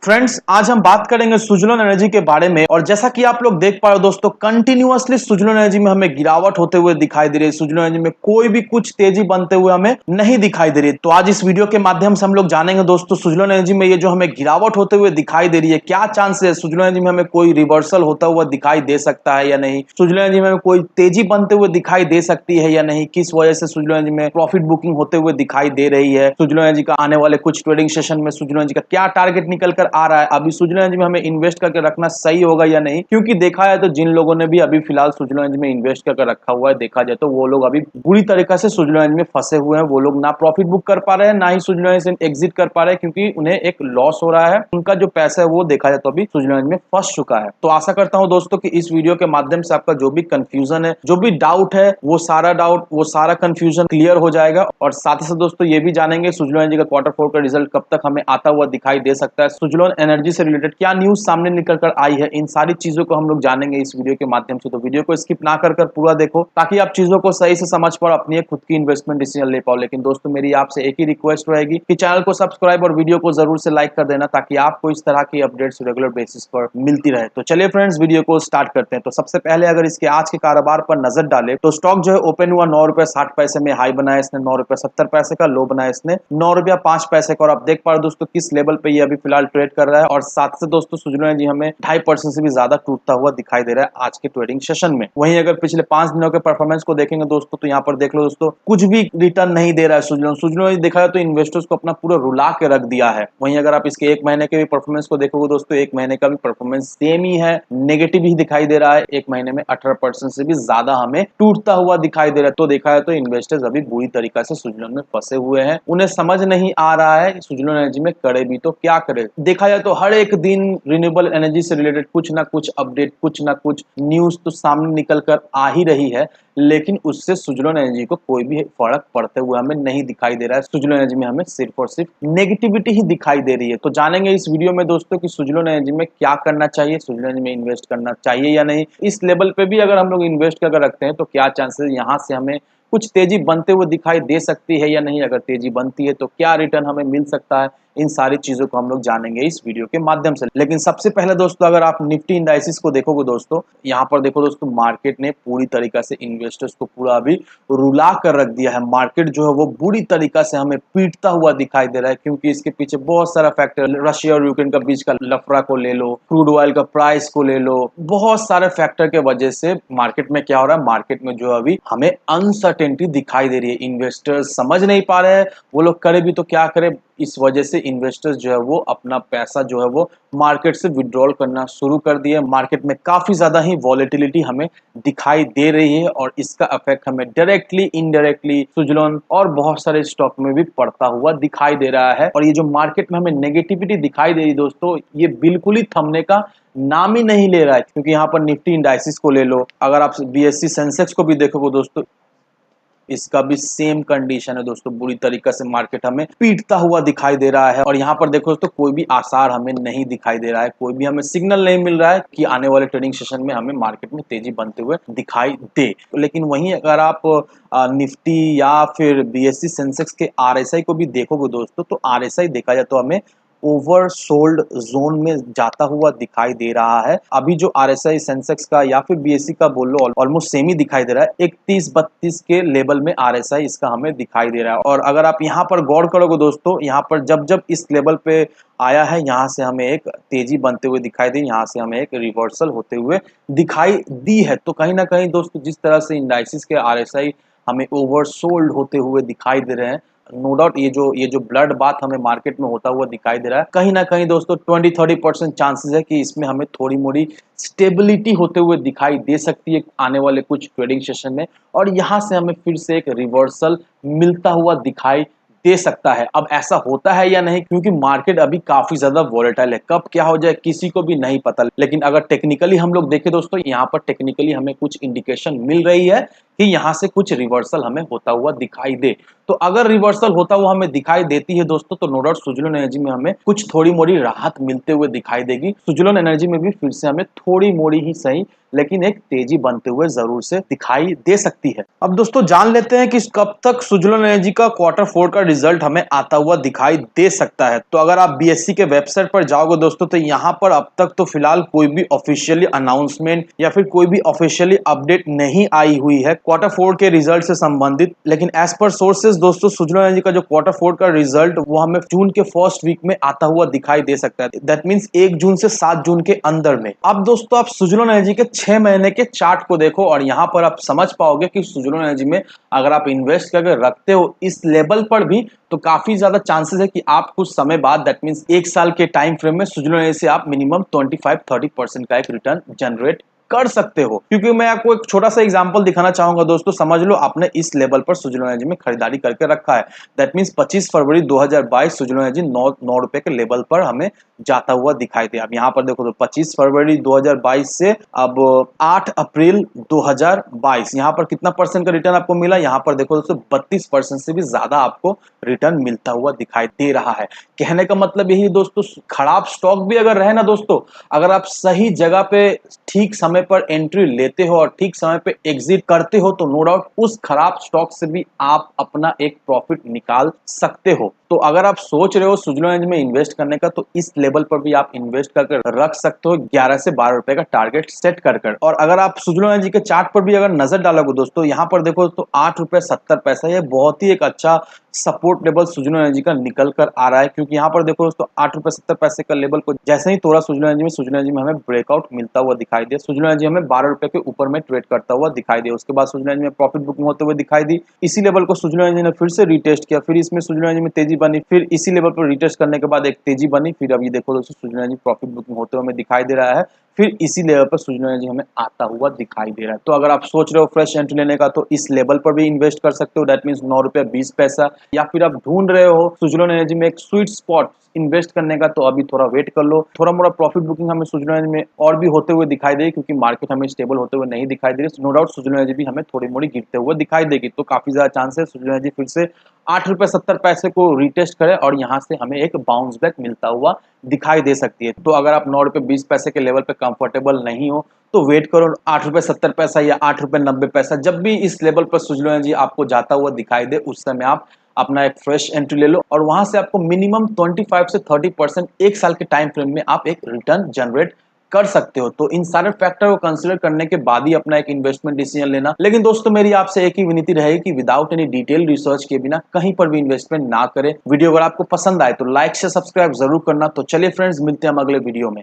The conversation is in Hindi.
फ्रेंड्स, आज हम बात करेंगे सुजलोन एनर्जी के बारे में। और जैसा कि आप लोग देख पा रहे हो दोस्तों, कंटिन्यूअसली सुजलोन एनर्जी में हमें गिरावट होते हुए दिखाई दे रही है। सुजलोन एनर्जी में कोई भी कुछ तेजी बनते हुए हमें नहीं दिखाई दे रही है। तो आज इस वीडियो के माध्यम से हम लोग जानेंगे दोस्तों, सुजलोन एनर्जी में ये जो हमें गिरावट होते हुए दिखाई दे रही है, क्या चांस है सुजलोन एनर्जी में हमें कोई रिवर्सल होता हुआ दिखाई दे सकता है या नहीं, सुजलोन एनर्जी में हमें कोई तेजी बनते हुए दिखाई दे सकती है या नहीं, किस वजह से सुजलोन एनर्जी में प्रॉफिट बुकिंग होते हुए दिखाई दे रही है, सुजलोन एनर्जी का आने वाले कुछ ट्रेडिंग सेशन में सुजलोन एनर्जी का क्या टारगेट निकल कर आ रहा है, अभी सुजलोन एनर्जी में हमें इन्वेस्ट करके रखना सही होगा या नहीं। क्योंकि देखा है तो जिन लोगों ने भी अभी फिलहाल सुजलोन एनर्जी में इन्वेस्ट करके रखा हुआ है, देखा जाए तो वो लोग अभी बुरी तरीके से सुजलोन एनर्जी में फंसे हुए हैं। वो लोग ना प्रॉफिट बुक कर पा रहे हैं, ना ही सुजलोन एनर्जी से एग्जिट कर पा रहे हैं, क्योंकि उन्हें एक लॉस हो रहा है। उनका जो पैसा है वो देखा जाए तो अभी सुजलोन एनर्जी में फंस चुका है। तो आशा करता हूं दोस्तों कि इस वीडियो के माध्यम से आपका जो भी कंफ्यूजन है, जो भी डाउट है, वो सारा कंफ्यूजन क्लियर हो जाएगा। और साथ ही साथ दोस्तों ये भी जानेंगे सुजलोन एनर्जी का क्वार्टर 4 का रिजल्ट कब तक हमें आता हुआ दिखाई दे सकता है, सुजलोन एनर्जी से रिलेटेड क्या न्यूज सामने निकल कर आई है, इन सारी चीजों को हम लोग जानेंगे इस वीडियो के माध्यम से। तो वीडियो को स्किप ना कर पूरा देखो, ताकि आप चीजों को सही से समझ पाओ, अपनी खुद की इन्वेस्टमेंट डिसीजन ले पाओ। लेकिन दोस्तों मेरी आपसे एक ही रिक्वेस्ट रहेगी कि चैनल को सब्सक्राइब और वीडियो को जरूर से लाइक कर देना, ताकि आपको इस तरह की अपडेट्स रेगुलर बेसिस पर मिलती रहे। तो चलिए फ्रेंड्स, वीडियो को स्टार्ट करते हैं। तो सबसे पहले अगर इसके आज के कारोबार पर नजर डाले तो स्टॉक जो है ओपन हुआ 9 रुपए 60 पैसे में, हाई बनाया इसने 9 रुपए 70 पैसे का, लो बनाया इसने 9 रुपया 5 पैसे का। और आप देख पा रहे हो दोस्तों किस लेवल पे ये अभी फिलहाल ट्रेड कर रहा है। और साथ से दोस्तों सुजलोन एनर्जी हमें 2.5% से भी ज्यादा टूटता हुआ दिखाई दे रहा है आज के ट्रेडिंग सेशन में। वहीं अगर पिछले 5 दिनों के परफॉर्मेंस को देखेंगे दोस्तों, तो यहाँ पर देख लो दोस्तों, कुछ भी रिटर्न नहीं दे रहा है सुजलोन देखा जाए तो इन्वेस्टर्स को अपना पूरा रुला के रख दिया है। वहीं अगर आप इसके 1 महीने के भी परफॉर्मेंस को देखोगे दोस्तों, 1 महीने का भी परफॉर्मेंस सेम ही है, नेगेटिव ही दिखाई दे रहा है। 1 महीने में 18% से भी ज्यादा हमें टूटता हुआ दिखाई दे रहा है। तो देखा जाए तो इन्वेस्टर्स अभी बुरी तरीके से सुजलोन में फंसे हुए हैं। उन्हें समझ नहीं आ रहा है सुजलोन एनर्जी में करे भी तो क्या करे। देखा जाए तो हर एक दिन रिन्यूएबल एनर्जी से रिलेटेड कुछ ना कुछ अपडेट, कुछ ना कुछ न्यूज तो सामने निकल कर आ ही रही है, लेकिन उससे सुजलोन एनर्जी को कोई भी फर्क पड़ते हुए हमें नहीं दिखाई दे रहा है। सुजलोन एनर्जी में हमें सिर्फ और सिर्फ नेगेटिविटी ही दिखाई दे रही है। तो जानेंगे इस वीडियो में दोस्तों कि सुजलोन एनर्जी में क्या करना चाहिए, सुजलोन एनर्जी में इन्वेस्ट करना चाहिए या नहीं, इस लेवल पे भी अगर हम लोग इन्वेस्ट करके रखते हैं तो क्या चांसेस यहाँ से हमें कुछ तेजी बनते हुए दिखाई दे सकती है या नहीं, अगर तेजी बनती है तो क्या रिटर्न हमें मिल सकता है। इन सारी चीजों को हम लोग जानेंगे इस वीडियो के माध्यम से। लेकिन सबसे पहले दोस्तों अगर आप निफ्टी इंडाइसिस को देखोगे दोस्तों, यहाँ पर देखो दोस्तों, मार्केट ने पूरी तरीके से इन्वेस्टर्स को पूरा अभी रुला कर रख दिया है। मार्केट जो है वो बुरी तरीके से हमें पीटता हुआ दिखाई दे रहा है, क्योंकि इसके पीछे बहुत सारा फैक्टर, रशिया और यूक्रेन का बीच का लफड़ा को ले लो, क्रूड ऑयल का प्राइस को ले लो, बहुत सारे फैक्टर के वजह से मार्केट में क्या हो रहा है, मार्केट में जो अभी हमें अनसर्टेनिटी दिखाई दे रही है। इन्वेस्टर्स समझ नहीं पा रहे हैं वो लोग करे भी तो क्या करे। इस वजह से इन्वेस्टर्स जो है वो अपना पैसा जो है वो मार्केट से विड्रॉल करना शुरू कर दिए। मार्केट में काफी ज्यादा ही वॉलेटिलिटी हमें दिखाई दे रही है, और इसका इफेक्ट हमें डायरेक्टली इनडायरेक्टली सुजलोन और बहुत सारे स्टॉक में भी पड़ता हुआ दिखाई दे रहा है। और ये जो मार्केट में हमें नेगेटिविटी दिखाई दे रही दोस्तों, ये बिल्कुल ही थमने का नाम ही नहीं ले रहा है। क्योंकि यहाँ पर निफ्टी इंडाइसिस को ले लो, अगर आप बीएससी सेंसेक्स को भी देखोगे दोस्तों, इसका भी सेम कंडीशन है दोस्तों, बुरी तरीके से मार्केट हमें पीटता हुआ दिखाई दे रहा है। और यहाँ पर देखो दोस्तों, कोई भी आसार हमें नहीं दिखाई दे रहा है, कोई भी हमें सिग्नल नहीं मिल रहा है कि आने वाले ट्रेडिंग सेशन में हमें मार्केट में तेजी बनते हुए दिखाई दे। लेकिन वहीं अगर आप निफ्टी या फिर बीएससी सेंसेक्स के आरएसआई को भी देखोगे दोस्तों, तो आरएसआई देखा जाए तो हमें ओवरसोल्ड जोन में जाता हुआ दिखाई दे रहा है। अभी जो आरएसआई सेंसेक्स का या फिर बीएससी का बोल लो, ऑलमोस्ट सेम ही दिखाई दे रहा है। 31-32 के लेवल में आरएसआई इसका हमें दिखाई दे रहा है। और अगर आप यहाँ पर गौर करोगे दोस्तों, यहाँ पर जब जब इस लेवल पे आया है, यहाँ से हमें एक तेजी बनते हुए दिखाई दी, यहाँ से हमें एक रिवर्सल होते हुए दिखाई दी है। तो कहीं ना कहीं दोस्तों, जिस तरह से इंडाइसिस के आरएसआई हमें ओवरसोल्ड होते हुए दिखाई दे रहे हैं, नो डाउट ये जो ब्लड बात हमें मार्केट में होता हुआ दिखाई दे रहा है, कहीं ना कहीं दोस्तों 20-30% चांसेस है कि इसमें हमें थोड़ी मोड़ी स्टेबिलिटी होते हुए दिखाई दे सकती है आने वाले कुछ ट्रेडिंग सेशन में। और यहाँ से हमें फिर से एक रिवर्सल मिलता हुआ दिखाई दे सकता है। अब ऐसा होता है या नहीं, क्योंकि मार्केट अभी काफी ज्यादा वॉलेटाइल है, कब क्या हो जाए किसी को भी नहीं पता। लेकिन अगर टेक्निकली हम लोग देखें दोस्तों, यहाँ पर टेक्निकली हमें कुछ इंडिकेशन मिल रही है कि यहाँ से कुछ रिवर्सल हमें होता हुआ दिखाई दे। तो अगर रिवर्सल होता हुआ हमें दिखाई देती है दोस्तों, तो नो डाउट सुजलोन एनर्जी में हमें कुछ थोड़ी मोड़ी राहत मिलते हुए दिखाई देगी। सुजलोन एनर्जी में भी फिर से हमें थोड़ी मोड़ी ही सही, लेकिन एक तेजी बनते हुए जरूर से दिखाई दे सकती है। अब दोस्तों जान लेते हैं कि कब तक सुजलोन एनर्जी का Q4 का रिजल्ट हमें आता हुआ दिखाई दे सकता है। तो अगर आप बीएससी के वेबसाइट पर जाओगे दोस्तों, तो यहाँ पर अब तक तो फिलहाल कोई भी ऑफिशियली अनाउंसमेंट या फिर कोई भी ऑफिशियली अपडेट नहीं आई हुई है Q4 के रिजल्ट से संबंधित। लेकिन एज पर सोर्सेज दोस्तों, सुजलोन एनर्जी का जो Q4 का रिजल्ट वो हमें जून के फर्स्ट वीक में आता हुआ दिखाई दे सकता है। दैट मीन्स 1 जून से 7 जून के अंदर में। अब दोस्तों आप सुजलोन एनर्जी के 6 महीने के चार्ट को देखो और यहाँ पर आप समझ पाओगे कि सुजलोन एनर्जी में अगर आप इन्वेस्ट करके रखते हो इस लेवल पर भी, तो काफी ज्यादा चांसेस है कि आप कुछ समय बाद, दैट मींस 1 साल के टाइम फ्रेम में सुजलोन एनर्जी से आप मिनिमम 25-30% का एक रिटर्न जनरेट कर सकते हो। क्योंकि मैं आपको एक छोटा सा एग्जांपल दिखाना चाहूंगा दोस्तों। समझ लो आपने इस लेवल पर सुजलोन एनर्जी में खरीदारी करके रखा है। That means 25 February 2022 Suzlon energy 9 रुपए के लेवल पर हमें जाता हुआ दिखाई दे। अब यहाँ पर देखो तो 25 फरवरी 2022 से अब 8 अप्रैल 2022 यहाँ पर कितना परसेंट का रिटर्न आपको मिला? यहाँ पर देखो दोस्तों 32% से भी ज्यादा आपको रिटर्न मिलता हुआ दिखाई दे रहा है। कहने का मतलब यही दोस्तों, खराब स्टॉक भी अगर रहे ना दोस्तों, अगर आप सही जगह पे ठीक समय पर एंट्री लेते हो और ठीक समय पे एग्जिट करते हो, तो नो डाउट उस खराब स्टॉक से भी आप अपना एक प्रॉफिट निकाल सकते हो। तो अगर आप सोच रहे हो सुजलोन एनर्जी में इन्वेस्ट करने का, तो इस लेवल पर भी आप इन्वेस्ट करके रख सकते हो 11 से 12 रुपए का टारगेट सेट कर। और अगर आप सुजलोन एनर्जी के चार्ट पर भी अगर नजर डालोगे दोस्तों, यहाँ पर देखो तो 8 रुपए 70 पैसा, ये बहुत ही एक अच्छा सपोर्ट लेवल सुजलोन एनर्जी का निकल कर आ रहा है। क्योंकि यहाँ पर देखो दोस्तों 8 रुपए 70 पैसे का लेवल को जैसे ही तोड़ा सुजलोन एनर्जी में हमें ब्रेकआउट मिलता हुआ दिखाई दिया। सुजलोन एनर्जी हमें 12 रुपए के ऊपर में ट्रेड करता हुआ दिखाई दिया। उसके बाद सुजलोन एनर्जी में प्रॉफिट बुकिंग होते हुए दिखाई दी। इसी लेवल को सुजलोन एनर्जी ने फिर से रिटेस्ट किया, फिर इसमें सुजलोन एनर्जी में तेजी बनी, फिर इसी लेवल पर रिटेस्ट करने के बाद एक तेजी बनी, फिर अब ये देखो दोस्तों सुजलोन एनर्जी प्रॉफिट बुकिंग होते हुए हमें दिखाई दे रहा है। फिर इसी लेवल पर सुजलोन एनर्जी हमें आता हुआ दिखाई दे रहा है। तो अगर आप सोच रहे हो फ्रेश एंट्री लेने का, तो इस लेवल पर भी इन्वेस्ट कर सकते हो। दैट मींस 9 रुपया 20 पैसा। या फिर आप ढूंढ रहे हो सुजलोन एनर्जी में एक स्वीट स्पॉट इन्वेस्ट करने का, तो अभी थोड़ा वेट कर लो। थोड़ा मोड़ा प्रॉफिट बुकिंग हमें सुजलोन एनर्जी में और भी होते हुए दिखाई देगी, क्योंकि मार्केट हमें स्टेबल होते हुए नहीं दिखाई दे रही। नो डाउट सुजलोन एनर्जी भी हमें थोड़ी मोड़ी गिरते हुए दिखाई देगी। तो काफी ज्यादा चांस है सुजलोन एनर्जी फिर से 8 रुपए 70 पैसे को रिटेस्ट करे और यहाँ से हमें एक बाउंस बैक मिलता हुआ दिखाई दे सकती है। तो अगर आप 9 रुपए 20 पैसे के लेवल पे कंफर्टेबल नहीं हो, तो वेट करो 8 रुपए 70 पैसा या 8 रुपए 90 पैसा, जब भी इस लेवल पर सुजलोन एनर्जी आपको जाता हुआ दिखाई दे, उस समय आप अपना एक फ्रेश एंट्री ले लो और वहां से आपको मिनिमम 25 से 30% 1 साल के टाइम फ्रेम में आप एक रिटर्न जनरेट कर सकते हो। तो इन सारे फैक्टर को कंसीडर करने के बाद ही अपना एक इन्वेस्टमेंट डिसीजन लेना। लेकिन दोस्तों मेरी आपसे एक ही विनती रहेगी कि विदाउट एनी डिटेल रिसर्च के बिना कहीं पर भी इन्वेस्टमेंट ना करें। वीडियो अगर आपको पसंद आए तो लाइक से सब्सक्राइब जरूर करना। तो चलिए फ्रेंड्स, मिलते हैं हम अगले वीडियो में।